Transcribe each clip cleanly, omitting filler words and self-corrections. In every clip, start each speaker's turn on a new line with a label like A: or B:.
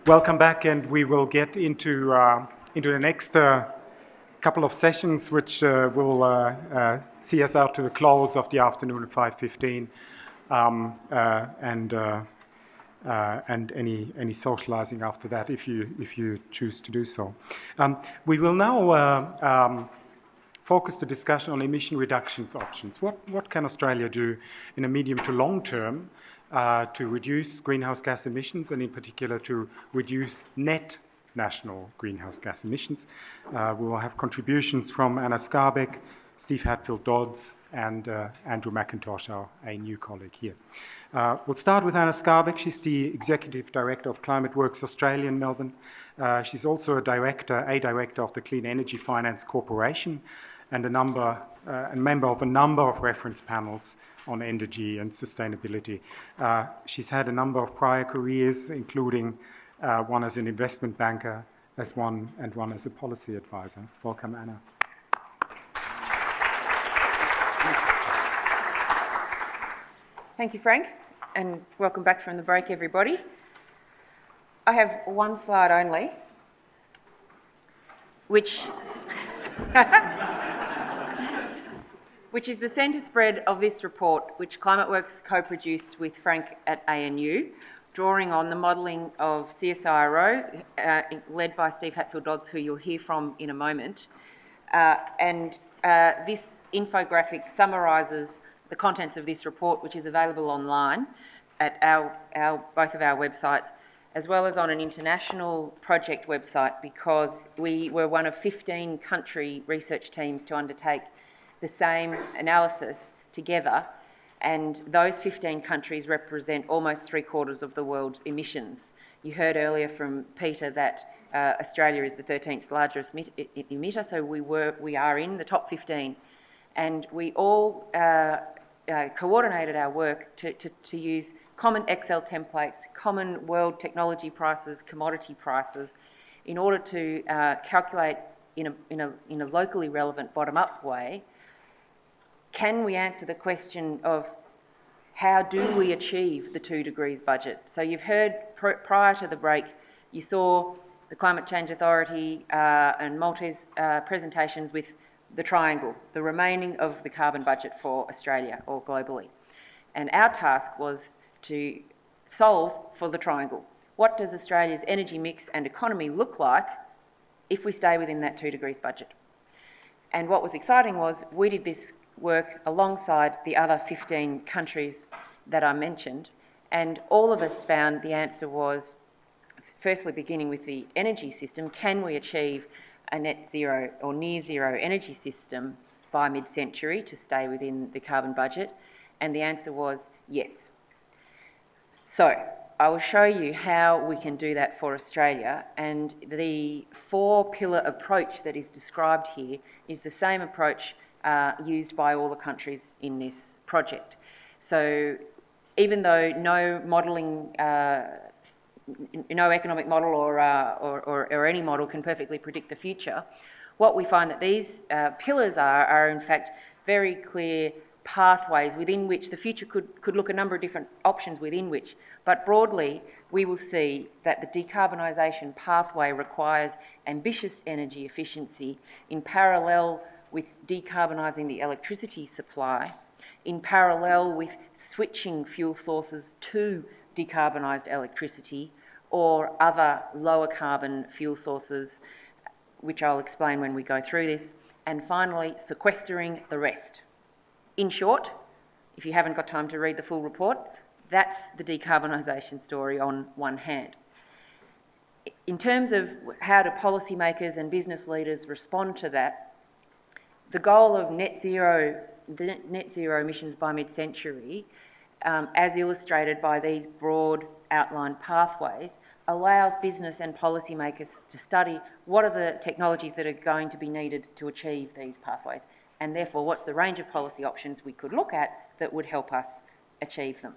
A: Welcome back, and we will get into the next couple of sessions, which will see us out to the close of the afternoon at 5:15, and any socializing after that, if you choose to do so. We will now focus the discussion on emission reductions options. What can Australia do in a medium to long term to reduce greenhouse gas emissions, and in particular to reduce net national greenhouse gas emissions? We will have contributions from Anna Skarbek, Steve Hatfield-Dodds, and Andrew McIntosh, our new colleague here. We'll start with Anna Skarbek. She's the Executive Director of ClimateWorks Australia in Melbourne. She's also a director of the Clean Energy Finance Corporation, and a member of a number of reference panels on energy and sustainability. She's had a number of prior careers, including one as an investment banker, one as a policy advisor. Welcome, Anna.
B: Thank you, Frank, and welcome back from the break, everybody. I have one slide only, which is the centre spread of this report, which ClimateWorks co-produced with Frank at ANU, drawing on the modelling of CSIRO, led by Steve Hatfield-Dodds, who you'll hear from in a moment. This infographic summarises the contents of this report, which is available online at both of our websites, as well as on an international project website, because we were one of 15 country research teams to undertake the same analysis together, and those 15 countries represent almost 3/4 of the world's emissions. You heard earlier from Peter that Australia is the 13th largest emitter, so we are in the top 15, and we all coordinated our work to use common Excel templates, common world technology prices, commodity prices, in order to calculate in a locally relevant bottom-up way. Can we answer the question of how do we achieve the 2 degrees budget? So you've heard prior to the break, you saw the Climate Change Authority and Malte's presentations with the triangle, the remaining of the carbon budget for Australia or globally. And our task was to solve for the triangle. What does Australia's energy mix and economy look like if we stay within that 2 degrees budget? And what was exciting was we did this work alongside the other 15 countries that I mentioned, and all of us found the answer was, firstly, beginning with the energy system, can we achieve a net zero or near zero energy system by mid-century to stay within the carbon budget? And the answer was yes. So I will show you how we can do that for Australia, and the 4-pillar approach that is described here is the same approach used by all the countries in this project. So even though no modelling, no economic model or any model can perfectly predict the future, what we find that these pillars are in fact very clear pathways within which the future could look a number of different options within which, but broadly we will see that the decarbonisation pathway requires ambitious energy efficiency in parallel with decarbonising the electricity supply, in parallel with switching fuel sources to decarbonised electricity or other lower carbon fuel sources, which I'll explain when we go through this, and finally sequestering the rest. In short, if you haven't got time to read the full report, that's the decarbonisation story on one hand. In terms of how do policymakers and business leaders respond to that, the goal of net zero emissions by mid-century, as illustrated by these broad outlined pathways, allows business and policymakers to study what are the technologies that are going to be needed to achieve these pathways, and therefore what's the range of policy options we could look at that would help us achieve them.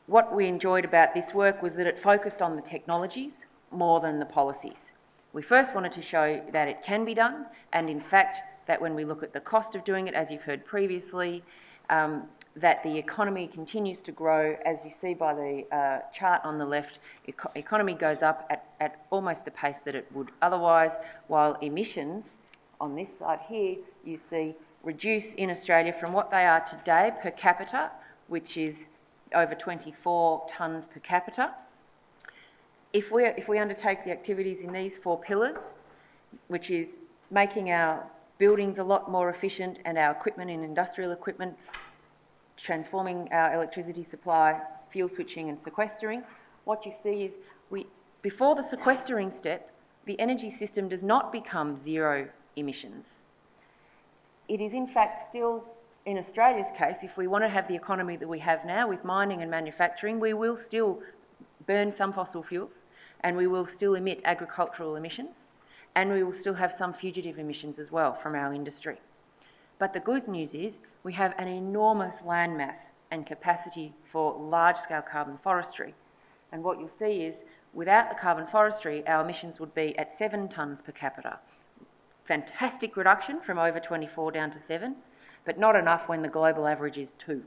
B: What we enjoyed about this work was that it focused on the technologies more than the policies. We first wanted to show that it can be done, and in fact that when we look at the cost of doing it, as you've heard previously, that the economy continues to grow. As you see by the chart on the left, economy goes up at almost the pace that it would otherwise, while emissions on this side here, you see, reduce in Australia from what they are today per capita, which is over 24 tonnes per capita. If we undertake the activities in these 4 pillars, which is making our buildings a lot more efficient and our equipment and industrial equipment, transforming our electricity supply, fuel switching and sequestering, what you see is before the sequestering step, the energy system does not become zero emissions. It is in fact still, in Australia's case, if we want to have the economy that we have now with mining and manufacturing, we will still burn some fossil fuels and we will still emit agricultural emissions and we will still have some fugitive emissions as well from our industry. But the good news is we have an enormous landmass and capacity for large-scale carbon forestry. And what you'll see is without the carbon forestry, our emissions would be at 7 tonnes per capita. Fantastic reduction from over 24 down to 7, but not enough when the global average is 2.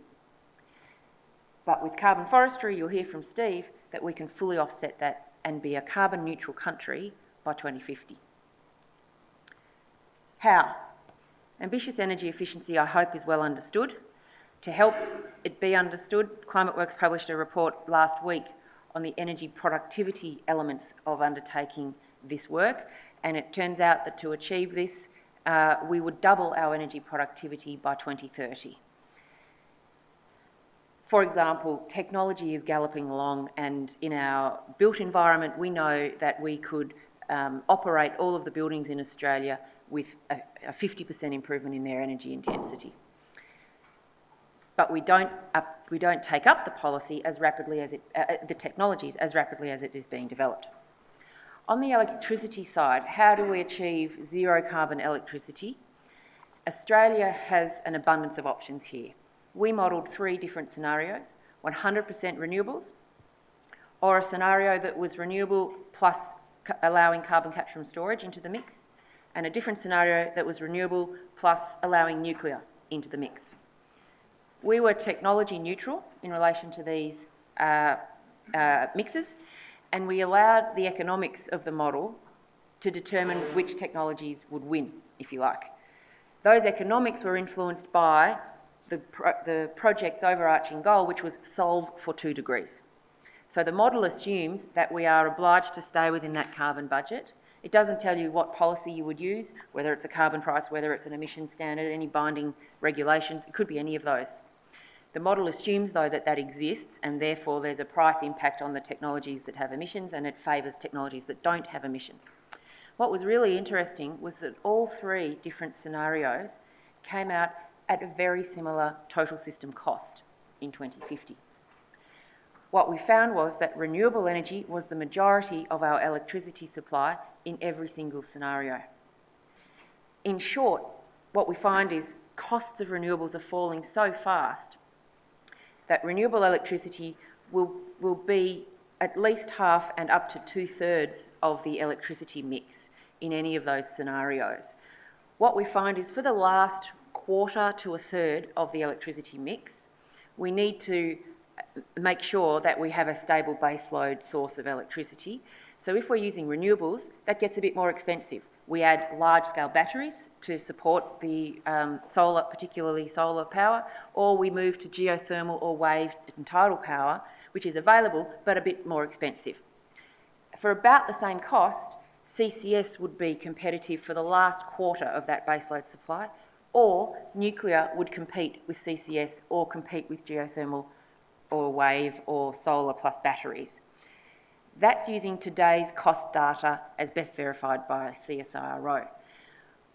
B: But with carbon forestry, you'll hear from Steve that we can fully offset that and be a carbon neutral country by 2050. How? Ambitious energy efficiency, I hope, is well understood. To help it be understood, ClimateWorks published a report last week on the energy productivity elements of undertaking this work, and it turns out that to achieve this, we would double our energy productivity by 2030. For example, technology is galloping along, and in our built environment, we know that we could operate all of the buildings in Australia with a 50% improvement in their energy intensity. But we don't take up the policy as rapidly as the technologies as rapidly as it is being developed. On the electricity side, how do we achieve zero carbon electricity? Australia has an abundance of options here. We modelled 3 different scenarios: 100% renewables, or a scenario that was renewable plus allowing carbon capture and storage into the mix, and a different scenario that was renewable plus allowing nuclear into the mix. We were technology neutral in relation to these mixes, and we allowed the economics of the model to determine which technologies would win, if you like. Those economics were influenced by the project's overarching goal, which was solve for 2 degrees. So the model assumes that we are obliged to stay within that carbon budget. It doesn't tell you what policy you would use, whether it's a carbon price, whether it's an emission standard, any binding regulations. It could be any of those. The model assumes, though, that that exists, and therefore there's a price impact on the technologies that have emissions, and it favours technologies that don't have emissions. What was really interesting was that all 3 different scenarios came out at a very similar total system cost in 2050. What we found was that renewable energy was the majority of our electricity supply in every single scenario. In short, what we find is costs of renewables are falling so fast that renewable electricity will be at least half and up to 2/3 of the electricity mix in any of those scenarios. What we find is for the last quarter to a third of the electricity mix, we need to make sure that we have a stable baseload source of electricity. So if we're using renewables, that gets a bit more expensive. We add large-scale batteries to support the solar, particularly solar power, or we move to geothermal or wave and tidal power, which is available but a bit more expensive. For about the same cost, CCS would be competitive for the last quarter of that baseload supply, or nuclear would compete with CCS or compete with geothermal or wave or solar plus batteries. That's using today's cost data as best verified by CSIRO.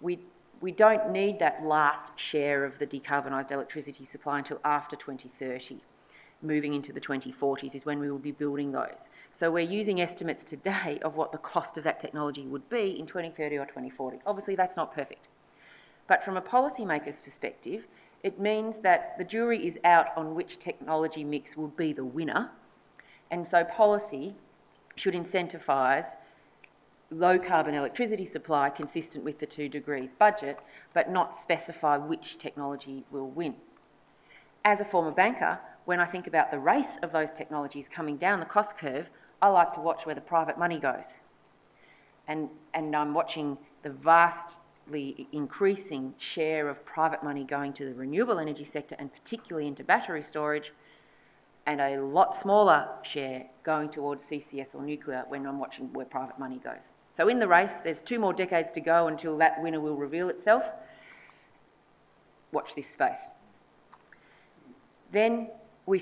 B: We don't need that last share of the decarbonised electricity supply until after 2030. Moving into the 2040s is when we will be building those. So we're using estimates today of what the cost of that technology would be in 2030 or 2040. Obviously that's not perfect. But from a policymaker's perspective, it means that the jury is out on which technology mix will be the winner, and so policy should incentivise low carbon electricity supply consistent with the 2 degrees budget, but not specify which technology will win. as a former banker, when I think about the race of those technologies coming down the cost curve, I like to watch where the private money goes. And I'm watching the vastly increasing share of private money going to the renewable energy sector and particularly into battery storage, and a lot smaller share going towards CCS or nuclear when I'm watching where private money goes. So in the race, there's 2 more decades to go until that winner will reveal itself. Watch this space. Then we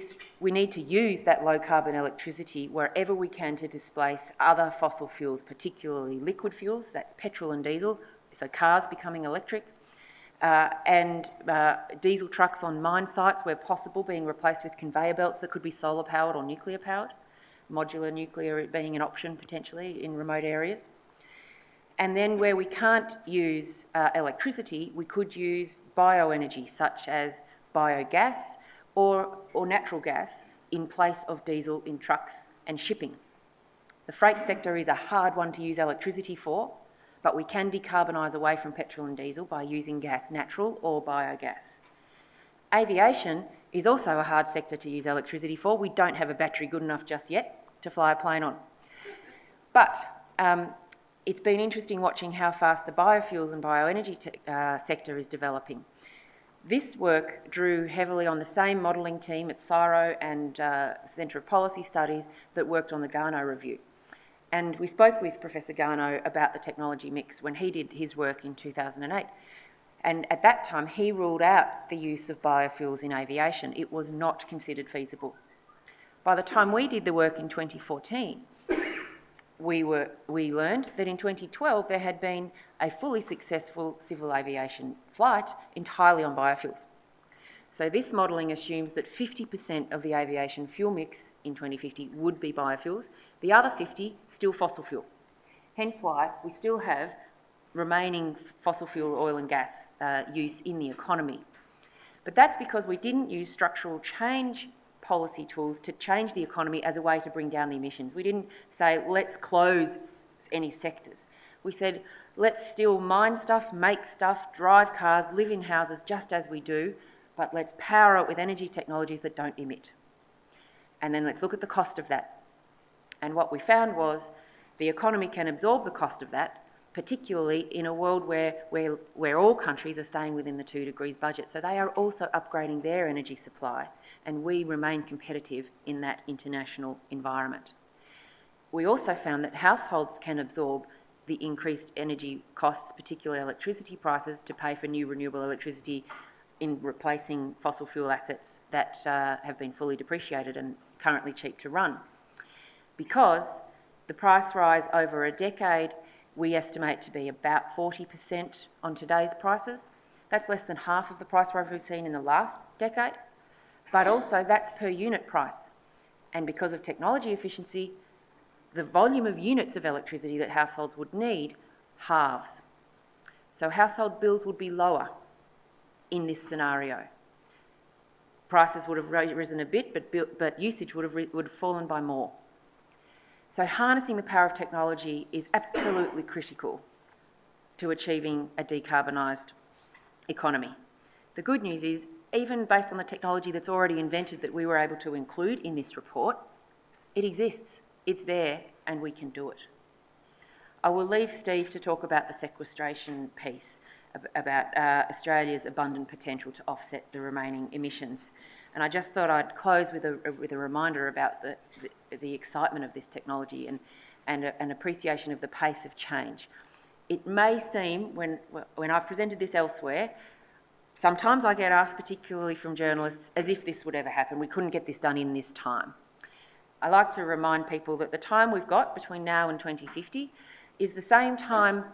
B: need to use that low carbon electricity wherever we can to displace other fossil fuels, particularly liquid fuels, that's petrol and diesel, so cars becoming electric, and diesel trucks on mine sites where possible being replaced with conveyor belts that could be solar powered or nuclear powered, modular nuclear being an option potentially in remote areas. And then where we can't use electricity, we could use bioenergy such as biogas or natural gas in place of diesel in trucks and shipping. The freight sector is a hard one to use electricity for, but we can decarbonise away from petrol and diesel by using gas, natural or biogas. Aviation is also a hard sector to use electricity for. We don't have a battery good enough just yet to fly a plane on. But it's been interesting watching how fast the biofuels and bioenergy sector is developing. This work drew heavily on the same modelling team at CSIRO and Centre of Policy Studies that worked on the Garnaut review. And we spoke with Professor Garnaut about the technology mix when he did his work in 2008. And at that time, he ruled out the use of biofuels in aviation. It was not considered feasible. By the time we did the work in 2014, we learned that in 2012 there had been a fully successful civil aviation flight entirely on biofuels. So this modelling assumes that 50% of the aviation fuel mix in 2050 would be biofuels, the other 50 still fossil fuel. Hence why we still have remaining fossil fuel oil and gas use in the economy. But that's because we didn't use structural change policy tools to change the economy as a way to bring down the emissions. We didn't say, let's close any sectors. We said, let's still mine stuff, make stuff, drive cars, live in houses just as we do, but let's power it with energy technologies that don't emit. And then let's look at the cost of that. And what we found was the economy can absorb the cost of that, particularly in a world where all countries are staying within the 2 degrees budget. So they are also upgrading their energy supply, and we remain competitive in that international environment. We also found that households can absorb the increased energy costs, particularly electricity prices, to pay for new renewable electricity in replacing fossil fuel assets that have been fully depreciated and currently cheap to run. Because the price rise over a decade we estimate to be about 40% on today's prices. That's less than half of the price rise we've seen in the last decade, but also that's per unit price. And because of technology efficiency, the volume of units of electricity that households would need halves. So household bills would be lower in this scenario. Prices would have risen a bit, but usage would have fallen by more. So harnessing the power of technology is absolutely critical to achieving a decarbonised economy. The good news is, even based on the technology that's already invented that we were able to include in this report, it exists, it's there, and we can do it. I will leave Steve to talk about the sequestration piece, about Australia's abundant potential to offset the remaining emissions. And I just thought I'd close with a reminder about the excitement of this technology and an appreciation of the pace of change. It may seem, when I've presented this elsewhere, sometimes I get asked, particularly from journalists, as if this would ever happen. We couldn't get this done in this time. I like to remind people that the time we've got between now and 2050 is the same time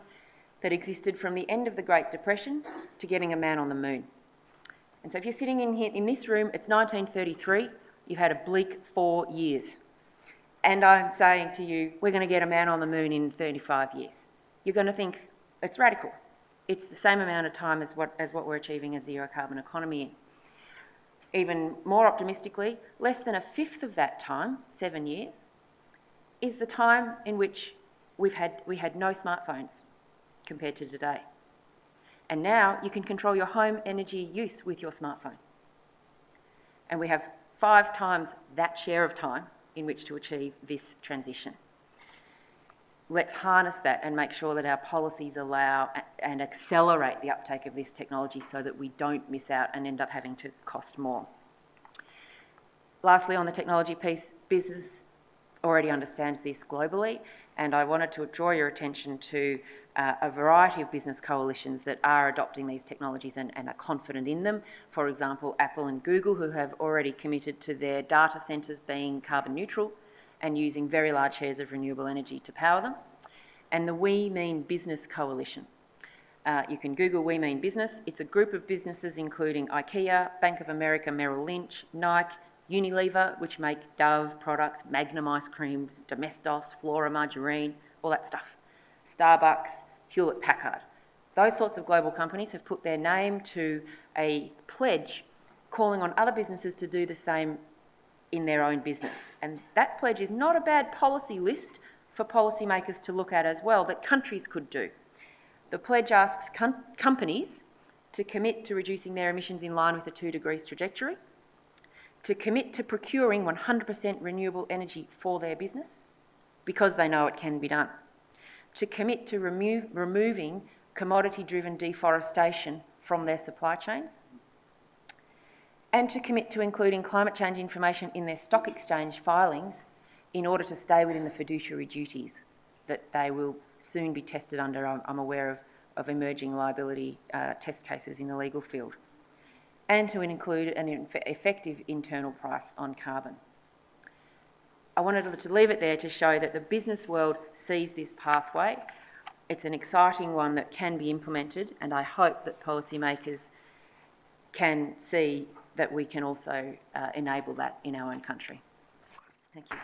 B: that existed from the end of the Great Depression to getting a man on the moon. And so if you're sitting in here in this room, it's 1933, you've had a bleak 4 years. And I'm saying to you, we're going to get a man on the moon in 35 years. You're going to think, it's radical. It's the same amount of time as what we're achieving a zero carbon economy in. Even more optimistically, less than a fifth of that time, 7 years, is the time in which we had no smartphones compared to today. And now you can control your home energy use with your smartphone. And we have 5 times that share of time in which to achieve this transition. Let's harness that and make sure that our policies allow and accelerate the uptake of this technology so that we don't miss out and end up having to cost more. Lastly, on the technology piece, business already understands this globally, and I wanted to draw your attention to a variety of business coalitions that are adopting these technologies and are confident in them. For example, Apple and Google, who have already committed to their data centres being carbon neutral and using very large shares of renewable energy to power them. And the We Mean Business Coalition. You can Google We Mean Business. It's a group of businesses including IKEA, Bank of America, Merrill Lynch, Nike, Unilever, which make Dove products, Magnum ice creams, Domestos, Flora margarine, all that stuff. Starbucks, Hewlett Packard. Those sorts of global companies have put their name to a pledge calling on other businesses to do the same in their own business. And that pledge is not a bad policy list for policymakers to look at as well that countries could do. The pledge asks companies to commit to reducing their emissions in line with the 2 degrees trajectory, to commit to procuring 100% renewable energy for their business because they know it can be done, to commit to removing commodity-driven deforestation from their supply chains, and to commit to including climate change information in their stock exchange filings in order to stay within the fiduciary duties that they will soon be tested under. I'm aware of emerging liability test cases in the legal field, and to include an effective internal price on carbon. I wanted to leave it there to show that the business world sees this pathway. It's an exciting one that can be implemented, and I hope that policymakers can see that we can also enable that in our own country. Thank you.